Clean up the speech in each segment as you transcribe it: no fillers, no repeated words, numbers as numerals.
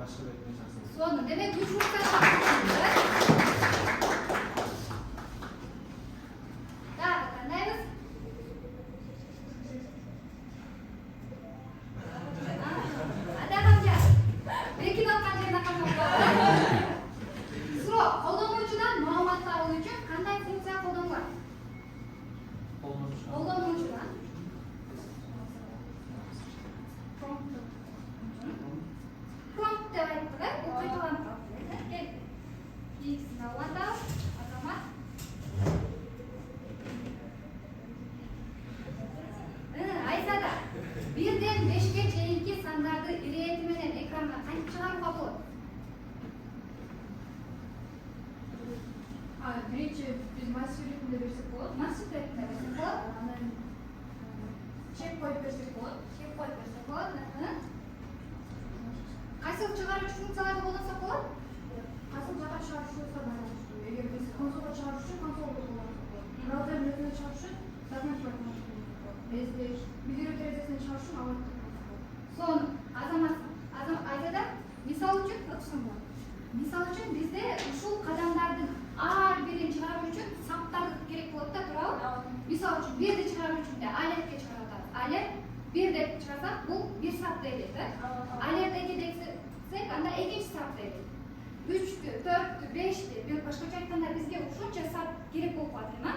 başka bekleyin şahsınız. Sonra demek 3 fırsat var. Daha bakandayız. Ada hamca. Belki de kancarına kalmıyor. Sıra қолданушыдан мағлұматты алу үшін қандай функция қолданылады? Қолданушыдан prompt деп айтты да, бұл қайталанып қалды. Кел. X-ін алғанда азамат Айсада, 1-ден 5-ге чейинки сандарды ирети менен экранга кантип чыгарууга болот? Биринчи биз массив ретинде берсек болот. Массив ретинде берсек болот. Анан чек коюп берсек болот. Чек коюп берсек болот. Кайсыл чыгарууч функцияларды колдонсок болот? Кайсыл жака чыгарышыбызга байланыштуу. Эгер биз консолго чыгарыш үчүн консолду колдонсок болот. Браузердин өзүнө чыгарыш үчүн документ колдонсок болот. Эсте видео терезесине чыгарыш үчүн алар колдонсок болот. Сон азамат айтады, мисал үчүн бизде ушул кадамдардын ар бирин чыгаруу үчүн саптар керек болот да, туурабы? Мисал үчүн 1-ди чыгаруу үчүн да алефке чыгарып атабыз. Алеф 1 деп чыгарсак, бул 1 сап дейт, да? Алеф 2 десек, анда 2-чи сап дейт. 3-тү, 4-тү, 5-ти, башкача айтканда бизге ушунча сап керек болуп калат, эми.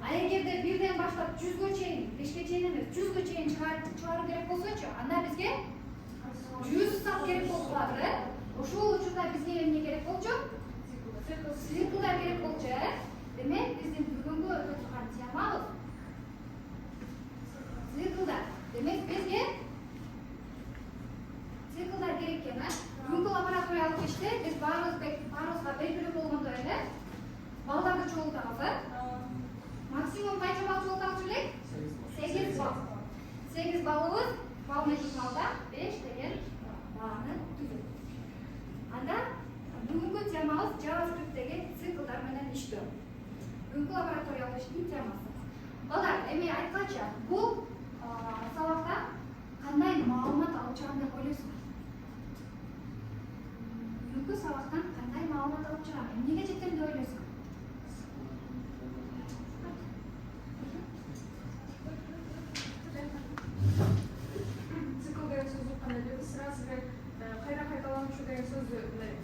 А эгерде 1-ден баштап 100га чейин, 5ге чейин эмес, 100га чейин чыгаруу керек болсочу, анда бизге 100 сап керек болуп калат, да? Ошол учурда бизге эмне керек болчу? Циклдар керек болчу, Демек, биздин бүгүнкү өтө турган темабыз циклдар. Демек, бизге циклдар керек экен, Бүгүнкү лабораториялык иште биз баарыбызга белгилүү болгондой эле балдарды чогултабыз, Максимум канча балл чогултабыз элек? 8 балл. 8 баллыбыз балл-метрикалда 5 деген бааны түзөт. Анда бүгүнкү темабыз JavaScript'теги циклдар менен иштөө. Бүгүнкү лабораториялык иштин темасы. Балдар, эми айтканча, бул сабакта кандай маалымат алып чыгам деп ойлойсуңар? Бүгүнкү сабактан кандай маалымат алып чыгам? Эмнеге жетем деп ойлойсуңар? Цикл деген сөздү укканда биз сразу кайра кайталануучу деген сөздү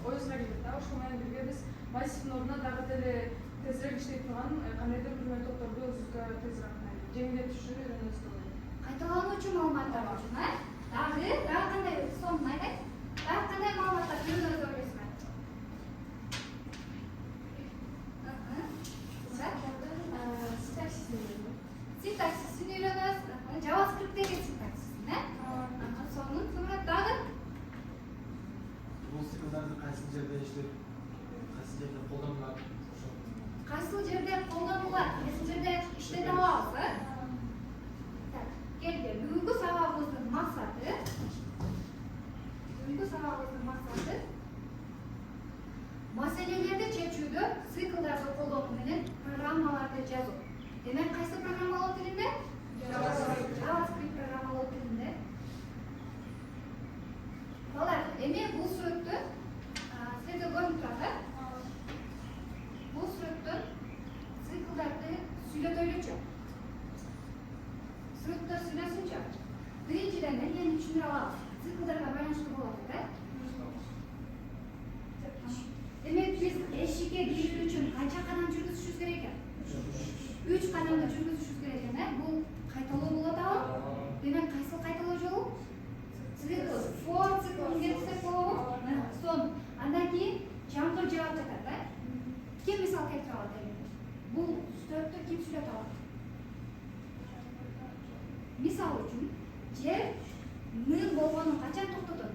оюбузга келет да. Ошол менен бирге биз массивдин ордуна дагы деле тезирээк иштей турган кандайдыр бир методдорду өзүбүзгө тезирээк жеңилдетишүүнү үйрөнөбүз деп ойлойм. Кайталануучу маалыматтар үчүн, дагы кандай сонун айтайын? Дагы кандай маалыматтар үйрөнөбүз деп ойлойсуңар? Синтаксисин үйрөнөбүз, JavaScript'теги синтаксисин, сонун дагы Бул циклдарды кайсы жерде иштеп, кайсы жерде колдонулат? кайсы жерде колдонулат, кайсы жерде иштете алабыз, Келди, бүгүнкү сабагыбыздын максаты маселелерди чечүүдө циклдарды колдонуу менен программаларды жазуу. Демек, кайсы программалоо тилинде? JavaScript программалоо тилинде. Балдар, эми бул сүрөттө силерге көрүнүп турат, Бул сүрөттөн циклдарды сүйлөтөйлүчү. Сүрөттөр сүйлөсүнчү. Биринчиден эмнени түшүндүрө алабыз? Циклдарга байланыштуу болот, Демек, биз эшикке кирүү үчүн канча кадам жүргүзүшүбүз керек экен? 3 кадамды жүргүзүшүбүз керек экен, Бул кайталоо болот абы? Демек, кайсыл кайталоо жолу? Цикл, for циклын кетсек болобу? Сон, андан кийин жаңгыр жаап жатат, Ким мисал келтире алат эми? Бул сүрөттү ким сүйлөтө алат? Мисал үчүн, жер нын болгонун качан токтотот?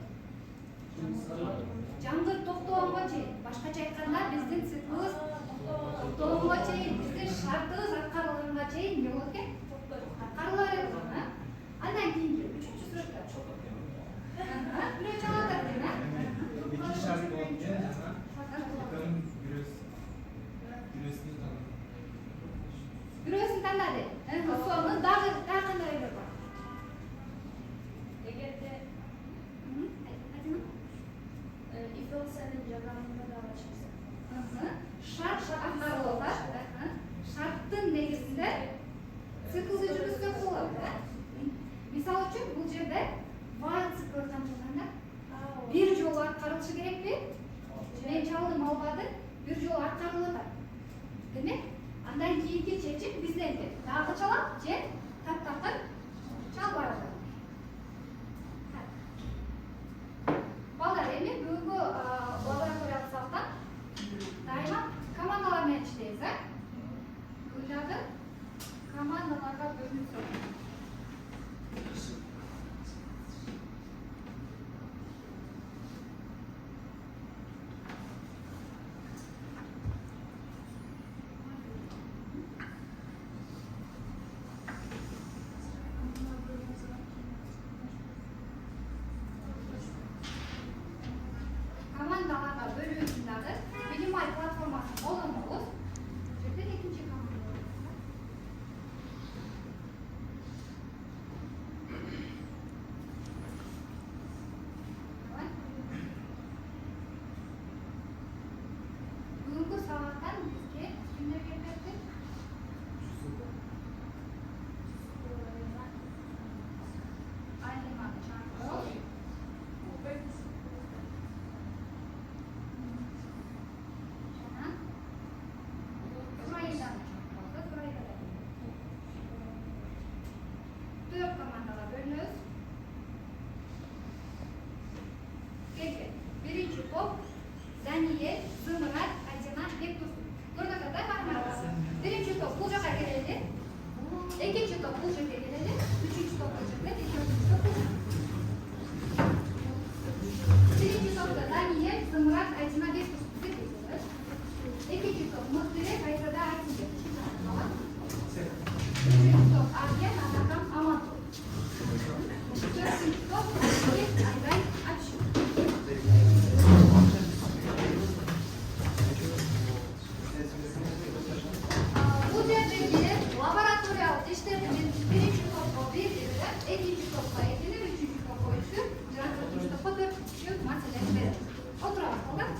Жаңгыр токтогонго чейин. Башкача айтканда, биздин циклыбыз токтогонго чейин, биздин шартыбыз аткарылганга чейин эмне болот экен? Аткарылар экен, Андан кийинки 3-чү сүрөттө. Бирөө чалат экен, Эки шарт болот экен, бирөөсүн тандады. Сону дагы кандай ойлор бар? Эгерде Андан кийинки чечим бизденики. Дагы чалат же таптакыр чалып барат. Балдар, эми бүгүнкү лабораториялык сабакта дайыма командалар менен иштейбиз, Гүлназыр командаларга бөлүнүп турат. Командаларга бөлүү үчүн дагы Билимай платформасын колдонобуз. Жерде экинчи команда бар. Бүгүнкү сабактан бизге кимдер келбепти? Алима Чаңков, Төрт командага бөлүнөбүз. Келген. Биринчи топ Даниэль, Зымырат, Адина, Бектурсун. Көрдүңөр да бармаңдар. Биринчи топ бул жака келели. Экинчи топ бул жерге келели. Үчүнчү топ бул жерге, төртүнчү топ бул жерге. Биринчи топто Даниэль, Зымырат, Адина, Бектурсун келет. Экинчи топ Мыктырек, Айзада, Айтинбек. Üçüncü top Argen, Atakan, Amato. Dördüncü top Argen, Ayray, Açı. Bu yerdeki laboratuvariyel işleminin birinci topu bir edilir, ikinci topa edilir, üçüncü topa üçü, dördüncü topa dördüncü meseleleri verir. Oturalım, olur mu?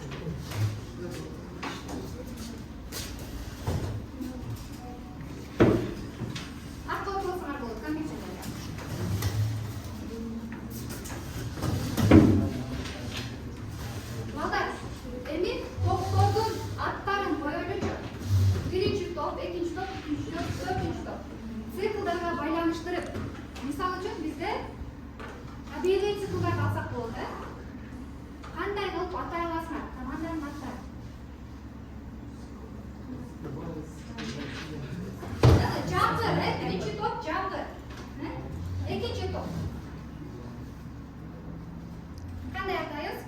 Балдар, эми топтордун аттарын коелучу. Биринчи топ, экинчи топ, үчүнчү топ, төртүнчү топ. Циклдарга байланыштырып, мисалы үчүн бизде табигый циклдарды алсак болот, кандай кылып аттай аласыңар? Команданын аттары. Жамгыр, биринчи топ жамгыр. Экинчи топ. Кандай атайбыз?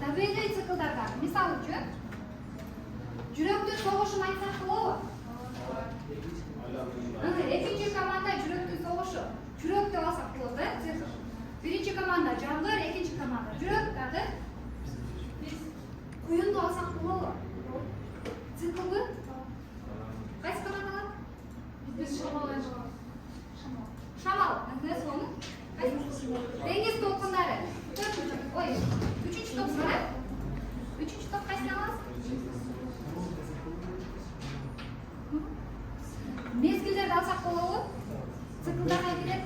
Табигый циклдарда, мисалы үчүн, жүрөктүн согушун айтсак болобу? Экинчи команда жүрөктүн согушу. Жүрөк деп алсак болот, цикл. Биринчи команда жамгыр, экинчи команда жүрөк, дагы биз куюнду алсак болобу? Циклды? Кайсы командалар? Биз шамал. Шамал. Сону? Деңиз толкундары. Ой, үчүнчү топ бар. Үчүнчү топ кайсыны аласыз? Мезгилдерди алсак болобу? Циклдарга кирет,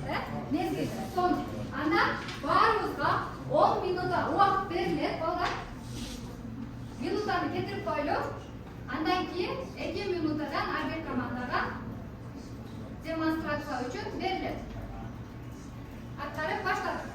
мезгил, сон. Анда баарыбызга 10 минутта убакыт берилет, балдар. Минуттаны кетирип койлу. Андан кийин 2 минуттадан ар бир командага демонстрация үчүн берилет. Аттары башталат.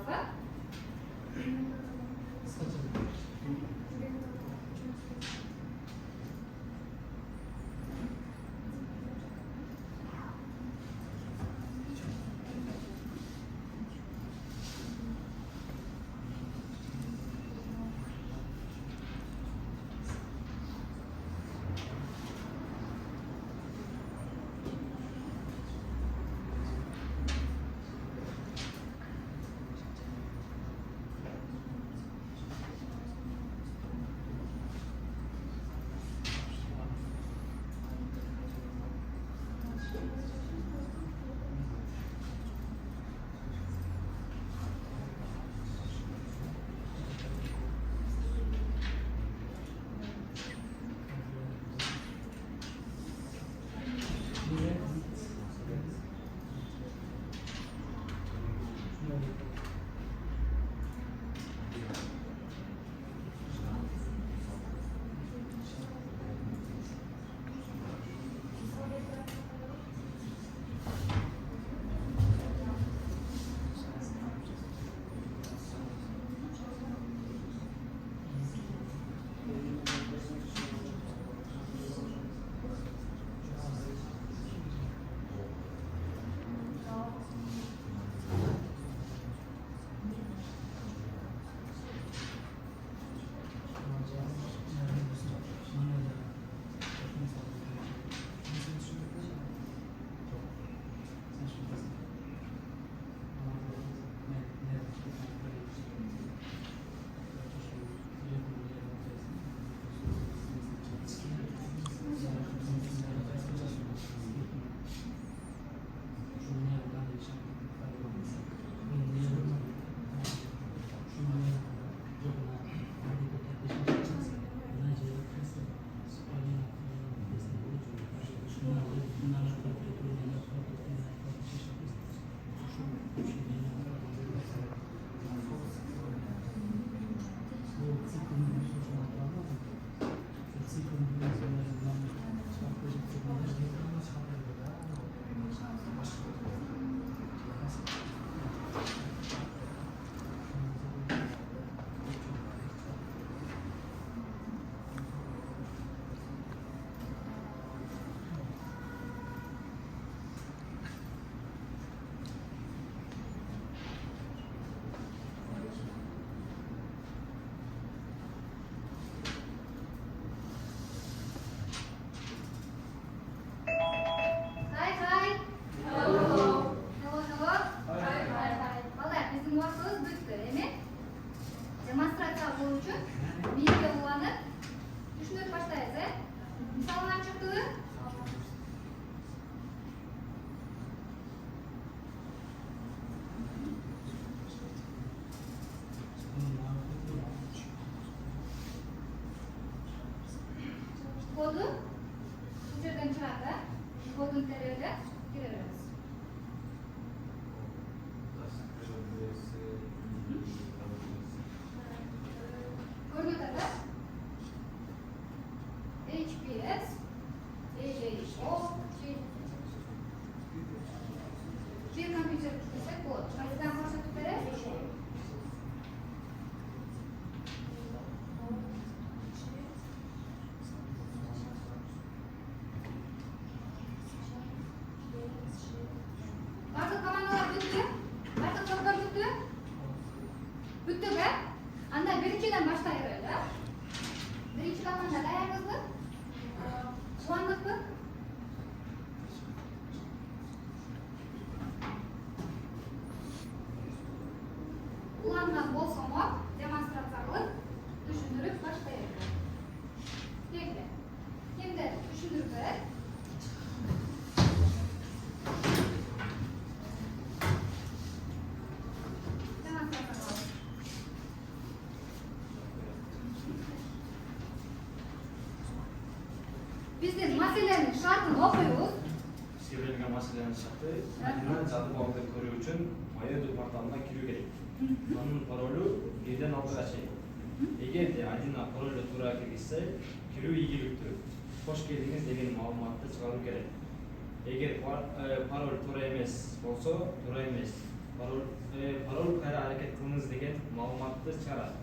кырсызбы? Kodu hücreden çıkardı. Kodun terörü giriyoruz. Görüyor da HPS, AJO, bir kompüter kitlesi kod. Bizden ko'rsatuvlari barcha komandalar bitdi. Barcha kodlar bitdi. Bitdi be. Anda birinchidan boshlayveradi. Birinchi komanda tayyormizmi? Quvandikmi? Ulangan bo'lsa-moq demonstratsiya qilib tushuntirib boshlaydi. Endi tushuntirib beradi. Bizden maselenin şartını okuyoruz. Sevrilgan masalaning sharti Madina jadib oldi ko'rish uchun Moya departamentiga kirish kerak. Uning paroli 1dan 6gacha. Agarda Madina paroli to'g'ri kirgizsa, kiruv yegilikdir. Xo'sh keldingiz degan ma'lumotni chiqarish kerak. Agar parol to'g'ri emas bo'lsa, to'g'ri emas. пароль кайра аракет кылыңыз деген маалыматты чыгарат.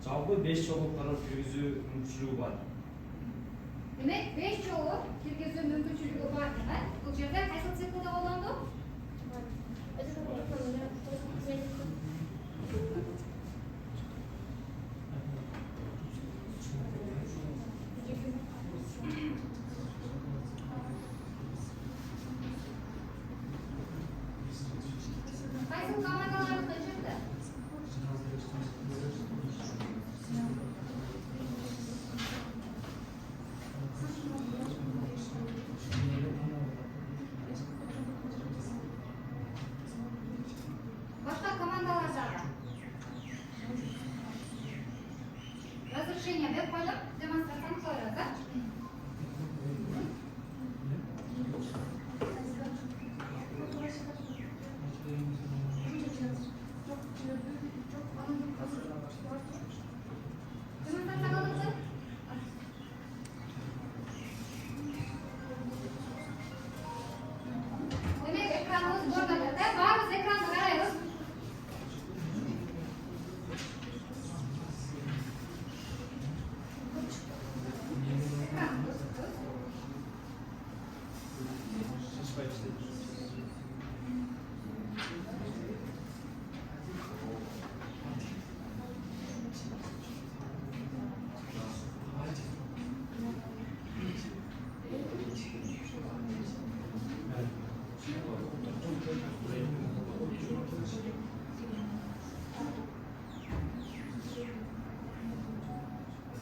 Жалпы 5 жолу пароль киргизүү мүмкүнчүлүгү бар. Demek 5 жолу киргизүү мүмкүнчүлүгү бар да. Бул жерде кайсы циклда колдонду? Кайсы командаларды кылышты? Башка командалар да. Разрешение берип коюп, демонстрацияны кылабыз, да? Демонстрация кылдыңызбы? Демек экраныбыз көрүнөт, да? Баарыбыз экранды карайбыз. Экранды көрсөтөбүз.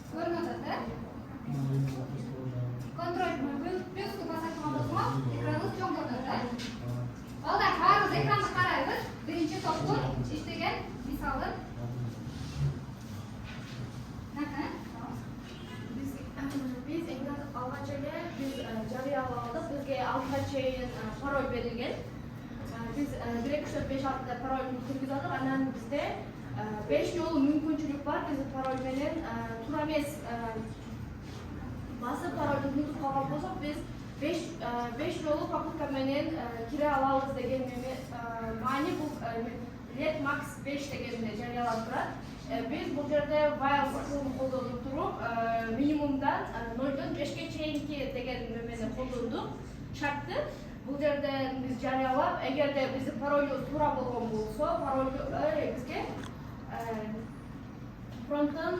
Көрүнөт, да? Контроль плюску басатын болсоң, экраныбыз чоң көрүнөт, да? Балдар, баарыбыз экранды карайбыз. Биринчи топтун иштеген мисалы. Biz ekran alганча эле биз жарыяладык. Бизге алтыга чейин пароль берилген. Биз 1-2-4-5-6 пароль киргизип алдык. Анан бизде 5 жолу мүмкүнчүлүк бар. Биз пароль менен туура эмес басып парольду унутуп калган болсок, биз 5 жолу попытка менен кире алабыз деген маани. Бул Let Max 5 дегенде жарыяланып турат. Biz bu жерде while циклын колдонуп туруп, минимумдан 0-дон 5ке чейинки деген мемени колдондук шартты. Бул жерде биз жарыялап, эгерде биздин паролубуз туура болгон болсо, паролду бизге фронттон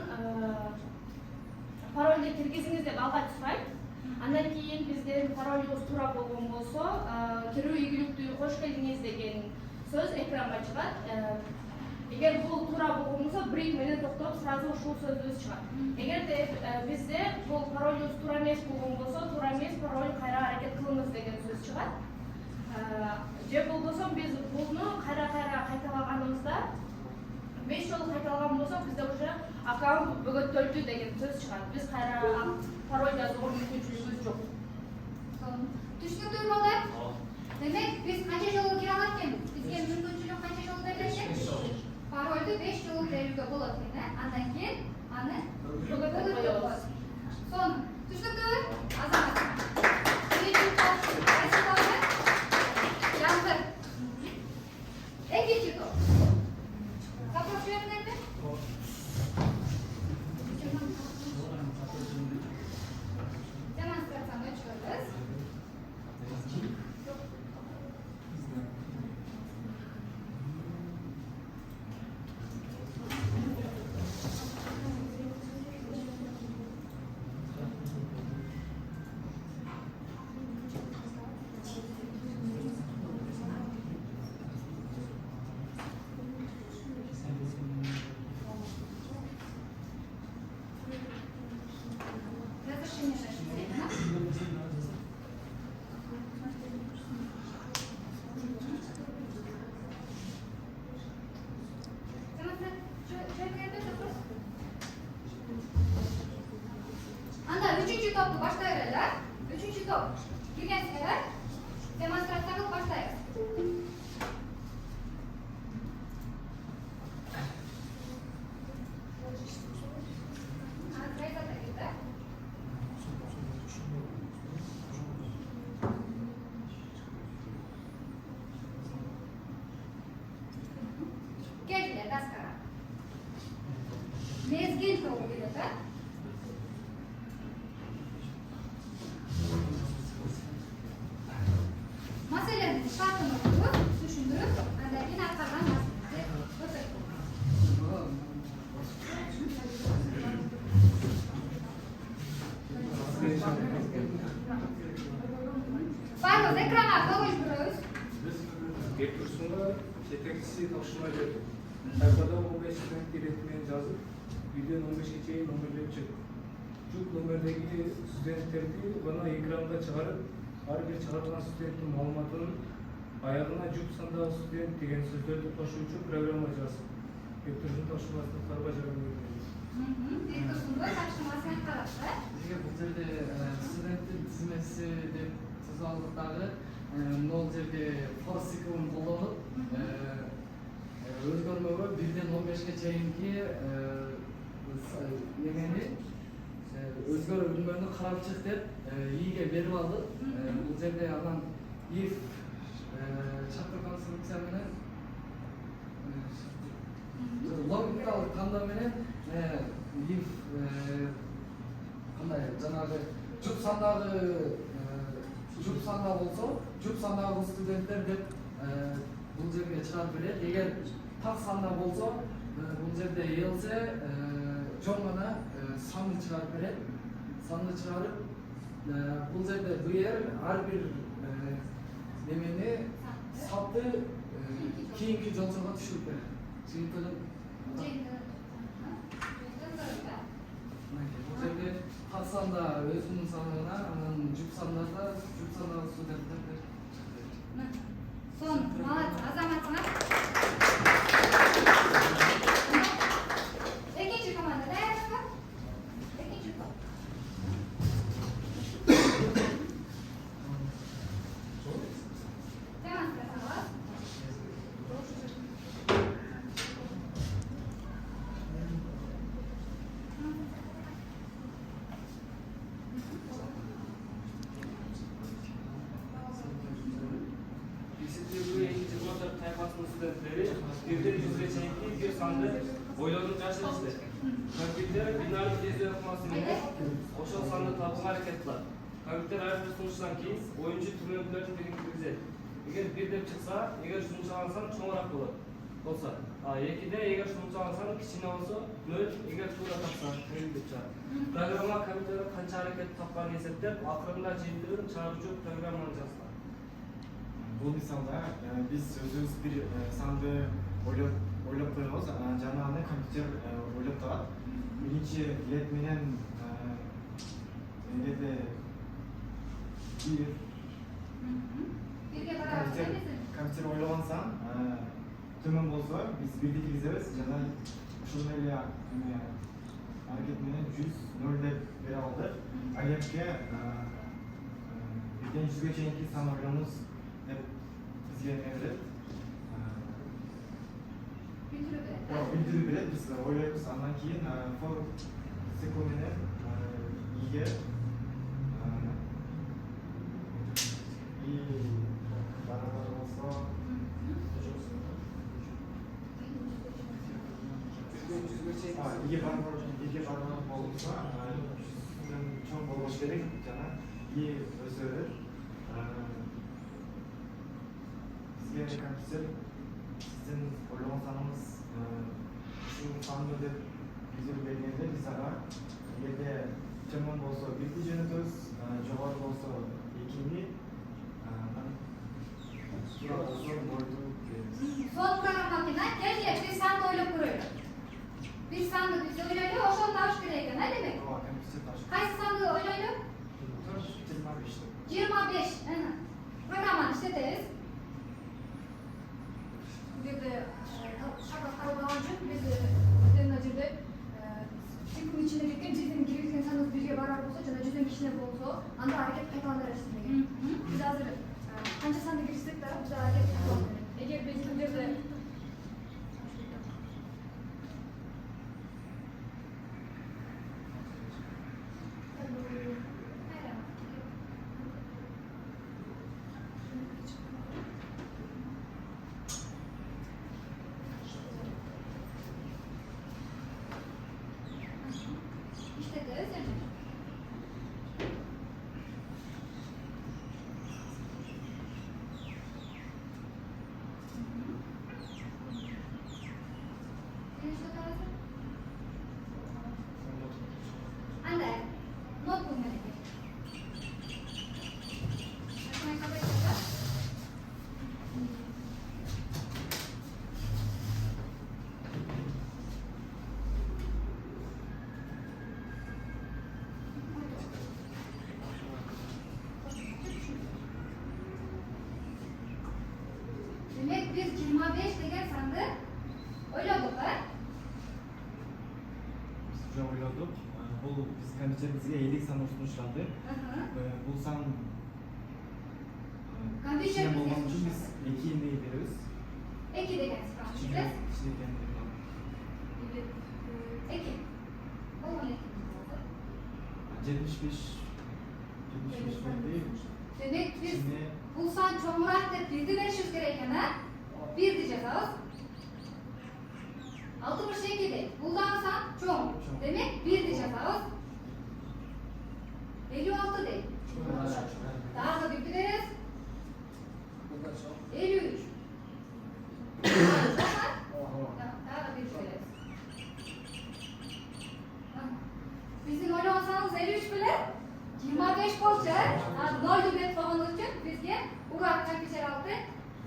паролду киргизиңиз деп алга түспайт. Андан кийин биздин паролубуз туура болгон болсо, кирүү ийгиликтүү кош келиңиз деген сөз экранга чыгат. Эгер бул туура болгон болсо, брейк менен токтоп, сразу ушул сөзүбүз чыгат. Эгерде бизде бул паролубуз туура эмес болгон болсо, туура эмес пароль кайра аракет кылыңыз деген сөз чыгат. Же болбосо биз буну кайра кайталаганыбызда 5 жолу кайталаган болсок, бизде уже аккаунт бөгөттөлдү деген сөз чыгат. Биз кайра пароль жазууга мүмкүнчүлүгүбүз жок. Түшүнүктүү балдар? Демек, биз канча жолу кире алат экенбиз? Бизге мүмкүнчүлүк канча жолу берилет экен? Парольду 5 жолу берүүгө болот экен, Андан кийин аны бөгөттөп коебуз. Сону түшүнүктүүбү? Азамат. Биринчи топ кайсы тобу? Жаңгыр. Экинчи топ. Запрос жибердиңерби? Демонстрацияны өчүрөбүз. Anda üçüncü toplu başlayırlar. Üçüncü top. Girgensizler. Demonstrasyonu başlayır. болуп келет, э? Маселени шартын окуп, түшүндүрүп, андан кийин аткарган маселеңизди көрсөтүңүз. Байбоз экранга көңүл бурабыз. Бектурсунга жетекчиси тапшырма берди. Тайпада 15 студент иретмен жазып, 1ден 15ге чейин номерлеп чык. Жүк номердеги студенттерди гана экранга чыгарып, ар бир чыгарылган студенттин маалыматын аягына жүк сандагы студент деген сөздөрдү кошуучу программа жазып. Бектурсун тапшырмасын карба жаран Бектурсунга тапшырмасын карапты. Бизге бул жерде студенттин тизмеси деп түзүп алдык дагы. Могул жерде for циклын колдонуп, өзгөрмөгө 1ден 15ге чейинки немени өзгөрүүлөрүнү карап чык деп ийге берип алдык. Бул жерде анан if чакыр конструкция менен логикалык тандоо менен if кандай жанагы жүк санда болсо, жүк сандагы студенттер деп бул жерге чыгарып берет. Эгер так санда болсо, бул жерде else жон гана санды чыгарып берет. Санды чыгарып, бул жерде br ар бир немени сапты кийинки жолсорго түшүрүп берет. Жыйынтыгын бул жерде так санда өзүнүн санына, анан жүк сандагы студенттер Сон, молодец, азаматыңа. Экинчи команда даярсызбы? Экинчи топ. Демонстрация алабыз. Тайпасынын студенттери 1ден 100ге чейинки бир санды ойлонуп жашырышты. Компьютер бинардык изилөө ыкмасы менен ошол санды табууга аракет кылат. Компьютер ар бир сунуштан кийин оюнчу түмөндөрдү бириктиргизет. Эгер 1 деп чыкса, эгер сунуштаган сан чоңураак болсо, а 2де эгер сунуштаган сан кичине болсо, 0, эгер туура тапса 0 деп чыгат. Программа компьютер канча аракет тапканын эсептеп, акырында жыйынтыгын чыгаруучу программаны жазган. Бул мисалда биз өзүбүз бир санды ойлоп коебуз, жана аны компьютер ойлоп табат. Биринчи лет менен эгерде компьютер ойлогон сан төмөн болсо, биз 1ди киргизебиз жана ушул эле аракет менен 100 0 деп бере алдык. Эгерде 1ден 100ге чейинки сан ойлонуңуз деп бизге берет. Билдирип берет, биз ойлойбуз, андан кийин for цикл менен ийге и барабар болсо ийге барабар болсо чоң болуш керек жана и өзгөрөт. Бизге компьютер сиздин ойлогон саныңыз ушул санды деп билдирип бергенде биз ага эгерде төмөн болсо 1ди жөнөтөбүз, жогору болсо 2-ни, туура болсо 0ду беребиз. Сон программасына келе биз санды ойлоп көрөлү. Биз санды биз ойлойлу, ошону табыш керек экен, демек. Ооба, компьютер табыш. Кайсы санды ойлойлу? 25. Программаны иштетебиз. Бул жерде шага каралган үчүн биз мына жерде циклдин ичине кеткен 100ден киргизген саныбыз 1ге барар болсо жана 100ден кичине болсо, анда аракет кайталандыра берген. Биз азыр канча санды киргизсек да, биз аракет кылабыз. Эгер биз бул жерде işletemezsin? Anda, not bulmaya gerek. Aşamayı kabul edeceğiz. Demek biz 25 degan sandı o'yladik ha? Biz juda o'yladik. Bu biz komissiya bizga 50 san ustunishlandi. Bu san Kompüter kichkina bo'lgani bizga uchun biz 2 yillik beramiz. 2 degan Kichkina sifatimiz. ekan. 2. Bo'lgan 75 değil. Demek biz Şimdi bu san çoğumrak deb 7-500 kerak ekan ha? 1 diyeceğiz az. 62 de. Buldan san çoğum. Demek 1 diyeceğiz az. 56 de. Daha da bir gideriz. 53. Daha da bir gideriz. Bizim öyle olsanız 53 bile 25 bolsa, 0 deb qo'ygan uchun bizga urar kompüter aldı.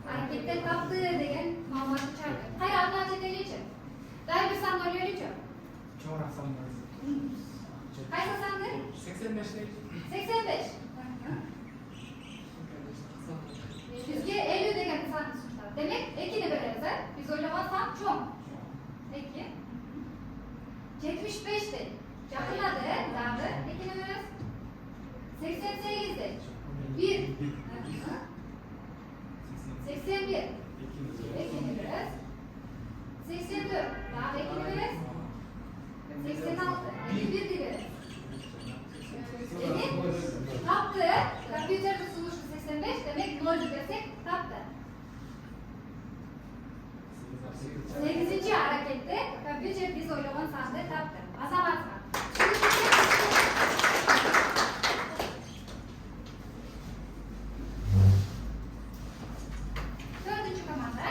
Hareketde taptı degan ma'lumotni chiqardi. Qayerga anlacha tegaychi? Dai bir san o'ylaychi. çoğurak sanlar. Qaysi sanni? 85 değil. 85. Bizga 50 degan sanni chiqdi. Demek 2 ni beramiz ha? Biz o'ylagan san cho'ng. 2. 75 de. Yaqinladi, dadi. 2 ni beramiz. 88 de. 1. 81. 2 ni beramiz. 84. Daha 2 ni beramiz. 86. 51 ni beramiz. Demek taptı. Kompüterde sunuşu 85 demek 0 dersek taptı. 8. harekette kompüter biz oylagan sanda taptı. Azamatma. Dördüncü komanda.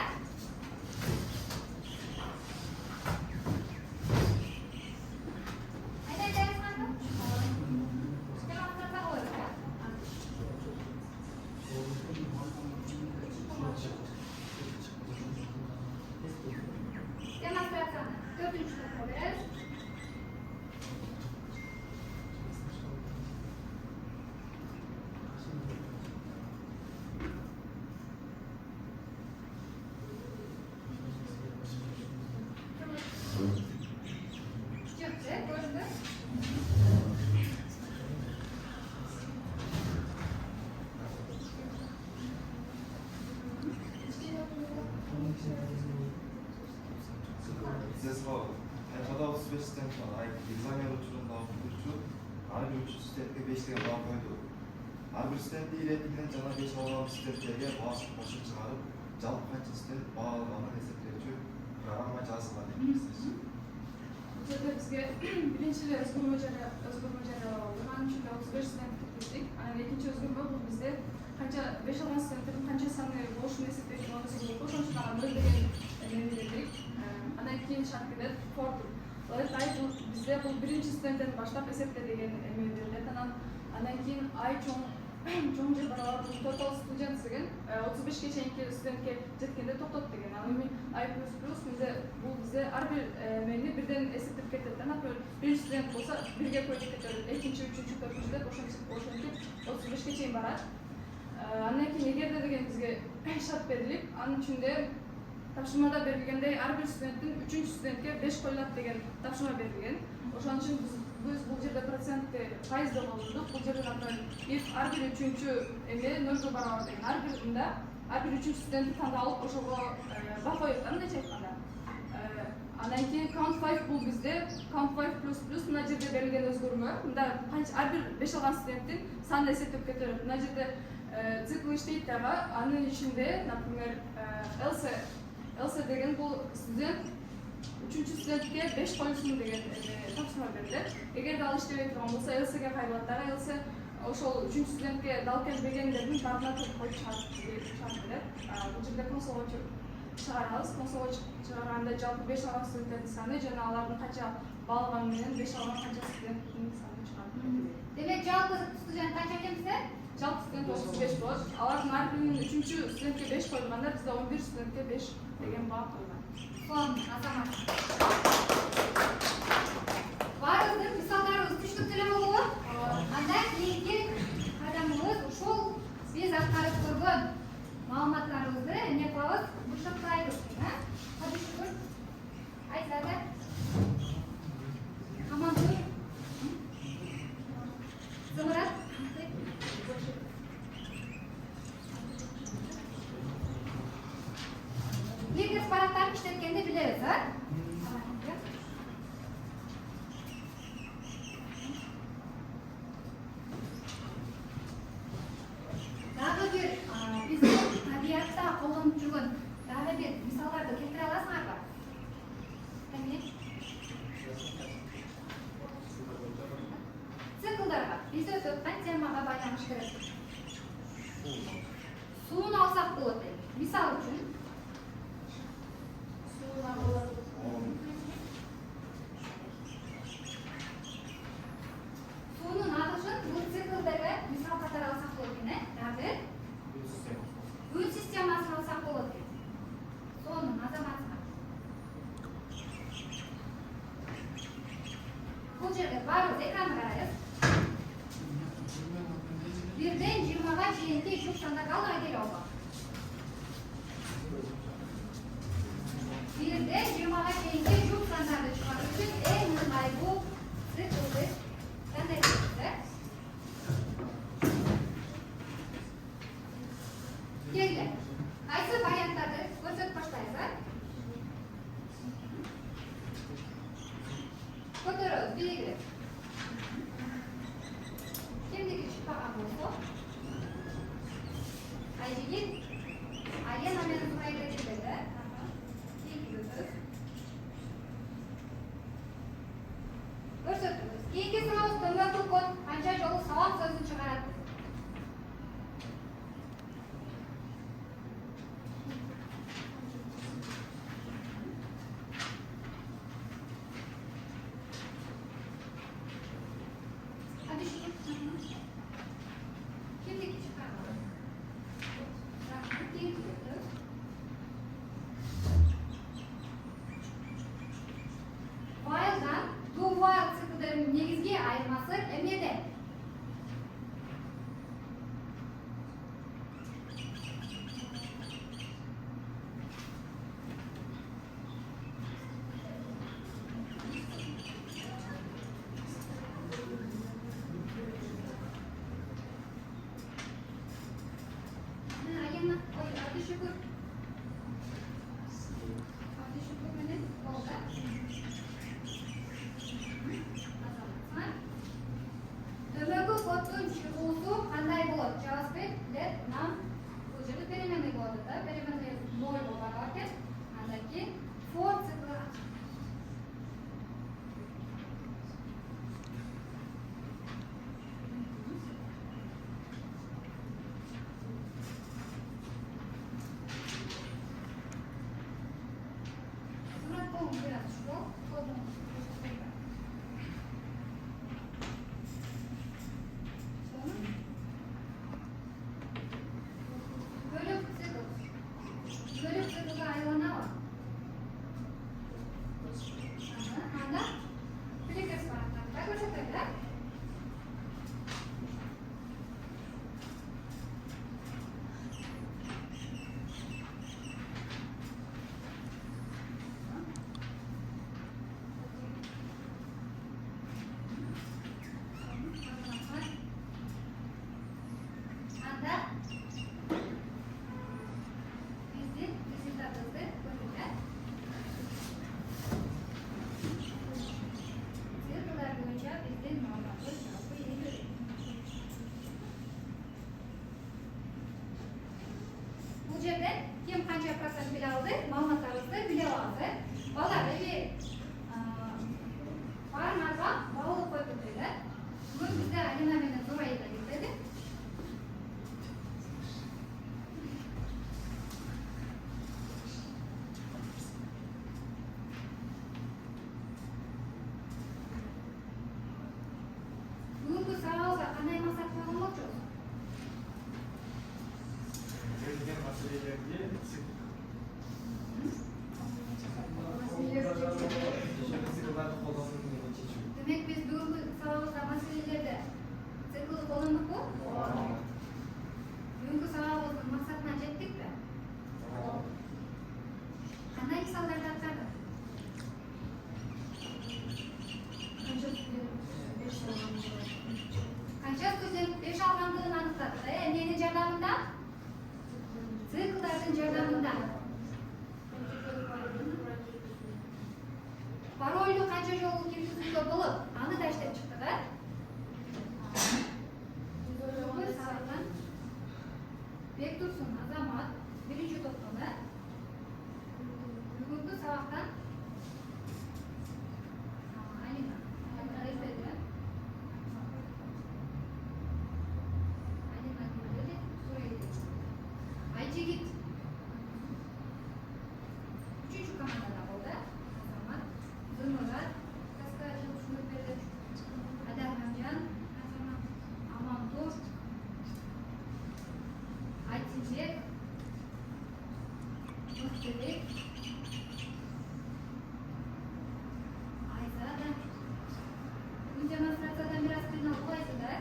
Hadi ders hanım. Demonstrasyon olur. Demonstrasyon. Dördüncü komanda. Çıktı, gördün. Biz에서 35 스탠트 아이 exam을 주는 나오고 아니 스탠트 베이스가 나오고 아니 스탠트 이래는 전화 베이스 나오는 스탠트에 bağış başlık çıkarıp cevap kaç stent bağlanan hesaplayıcı programa жазылған дейміз. Bu жерде бизге биринчи өзгөрмө жарыяланды. Анын ичинде 35 стенд киргиздик. Анан экинчи өзгөрмө бул бизде канча 5 алган стенттин канча саны болушун эсептейтин болсо болуп, ошон үчүн ага 0 деген эмени бердик. Андан кийин шарт келет форту. Ай бул бизде бул биринчи стенттен баштап эсепте деген эме берилет. Андан кийин ай чоң же барабар total students деген 35 ке чейинки студентке жеткенде токтот деген. Ал эми I++ бизде ар бир эмени бирден эсептеп кетет. Например, биринчи студент болсо 1ге көчүп кетет, экинчи, үчүнчү, төртүнчү деп ошентип 35 ке чейин барат. Андан кийин эгерде деген бизге шарт берилип, анын ичинде тапшырмада берилгендей ар бир студенттин 3-чү студентке 5 коюлат деген тапшырма берилген. Ошон үчүн biz bu жерде процентти пайызды колдондук. Бул жерде if ар бир 3-чү эме 0 барабар деген ар бир мында ар бир 3-чү студентти тандап алып ошого баа коет, мындайча айтканда. Андан кийин count 5 бул бизде count 5++ мына жерде берилген өзгөрмө. Мында ар бир 5 алган студенттин санын эсептеп кетет. Мына жерде цикл иштейт дагы, анын ичинде, например, else деген бул студент 3-чү студентке 5 коюшун деген тапшырма берилет. Эгерде ал иштебей турган болсо, else'ге кайрылат дагы, else ошол 3-чү студентке дал келбегендердин баарына коюп чыгарып берет. Бул жерде консолго чыгарабыз. Косоо чыгарганда жалпы 5 алган студенттердин саны жана алардын канча балл алганы менен 5 алган канча студенттин саны чыгарып. Демек жалпы студент канча экен бизде? Жалпы студент 35 болот. Алардын ар биринин 3-чү студентке 5 койганда бизде 11 студентке 5 деген баа койгон. Сонун, азамат. Баарыбыздын мисалдарыбыз түштүк эле болобу? Анда кийинки кадамыбыз ушул биз аткарып көргөн маалыматтарыбызды эмне кылабыз? Бушаттайбыз, Кадыр Шүкүр. Айсада. Амангүл. Зымырат. Лингвист парақтарын иштеткенди билебиз, а? Дагы бир биздин табиятта колдонуп жүргөн дагы бир мисалдарды келтире аласыңарбы? Эмне? Циклдарга биз өтүп өткөн темага байланыштуу керек. Сууну алсак болот дейт. Мисал үчүн суунун агышын бул циклдерге мисал катары алсак болот экен, дагы үн системасын алсак болот экен. Сонун азаматына. Бул жерде баарыбыз экранды карайбыз. 1-ден 20га чейинки жүк сандарды айдей албак. 1-ден 20га чейинки жүк сандарды чыгаруу үчүн эң ыңгайлуу циклды тандайсыздар. Келгиле. Кайсы варианттарды көрсөтүп баштайбыз, а? Көтөрөбүз, бийлигип. Кимдики чыкпаган болсо, Айжигит, Айена менен Сурайга келди. Көрсөтүбүз. Кийинки сурообуз төмөнкү код канча жолу салам сөзүн чыгарат? Кимдики чыккан? While'dan do while циклдеринин негизги айырмасы эмнеде? Айена, Кадыр Шүкүр. Кадыр Шүкүр менен болду. Төмөнкү коддун чыгуусу кандай болот? JavaScript, let, num. Бул жерде переменный болот да, переменный 0 болгон экен. Андан кийин for циклы. Сурат болуп турат, ушул коддун бөлүк цикл. Бөлүк циклга айланабы? Анда фликерс парақтарды көрсөтөт, да? маселелерди циклдарды колдонуу менен чечүү. Demek biz бүгүнкү сабагыбызда маселелерди циклды колдондукпу? Бүгүнкү сабагыбыздын максатына жеттикпи? Кандай мисалдарды аткардык? Канча студент 5 алгандыгын аныктадык. Эмненин жардамында? Циклдардын жардамында. Паролду канча жолу киргизүүгө болот? Аны да иштеп чыктык, сабактан Бектурсун Азамат биринчи топтон, бүгүнкү сабактан Алина Айжигит үчүнчү командада болду. Азамат, Зымырат, Каскадин ушунду берди. Адарханжан, Амантур, Айтинбек, Муктебек, Айза да. Бүгүн демонстрациядан бир аз кыйналып калайсыз да?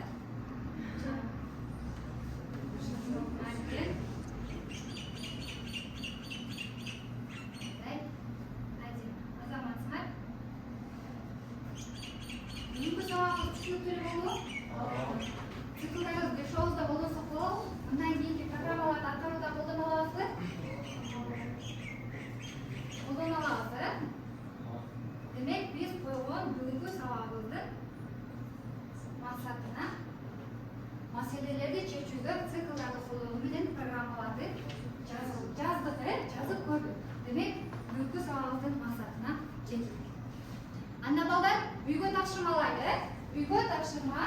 Бүгүнкү сабагыбыз түшүнүктүү болду. Циклдарыбыз бешөөбүздө колдонсок болобу? Андан кийинки программаларды аткарууда колдоно алабызбы? Колдоно алабыз, Демек, биз койгон бүгүнкү сабагыбыздын максатына маселелерди чечүүгө циклдарды колдонуу менен программаларды жаздык, жазып көрдүк. Демек, бүгүнкү сабагыбыздын максатына жеттик. Анда балдар, үйгө тапшырмаларды, үйгө тапшырма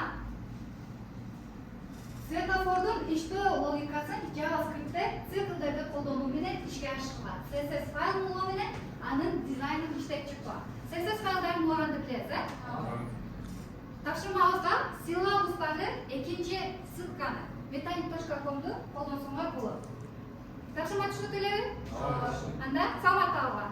светофордун иштөө логикасын JavaScript'те циклдерди колдонуу менен ишке ашырылат. CSS файл булуу менен анын дизайнын иштеп чыккан. CSS файлдарын булганды билесиз, Тапшырмабызга силабустагы экинчи ссылканы metanik.com'ду колдонсоңор болот. Тапшырма түшүнүктүү элеби? Анда саламатта калгыла.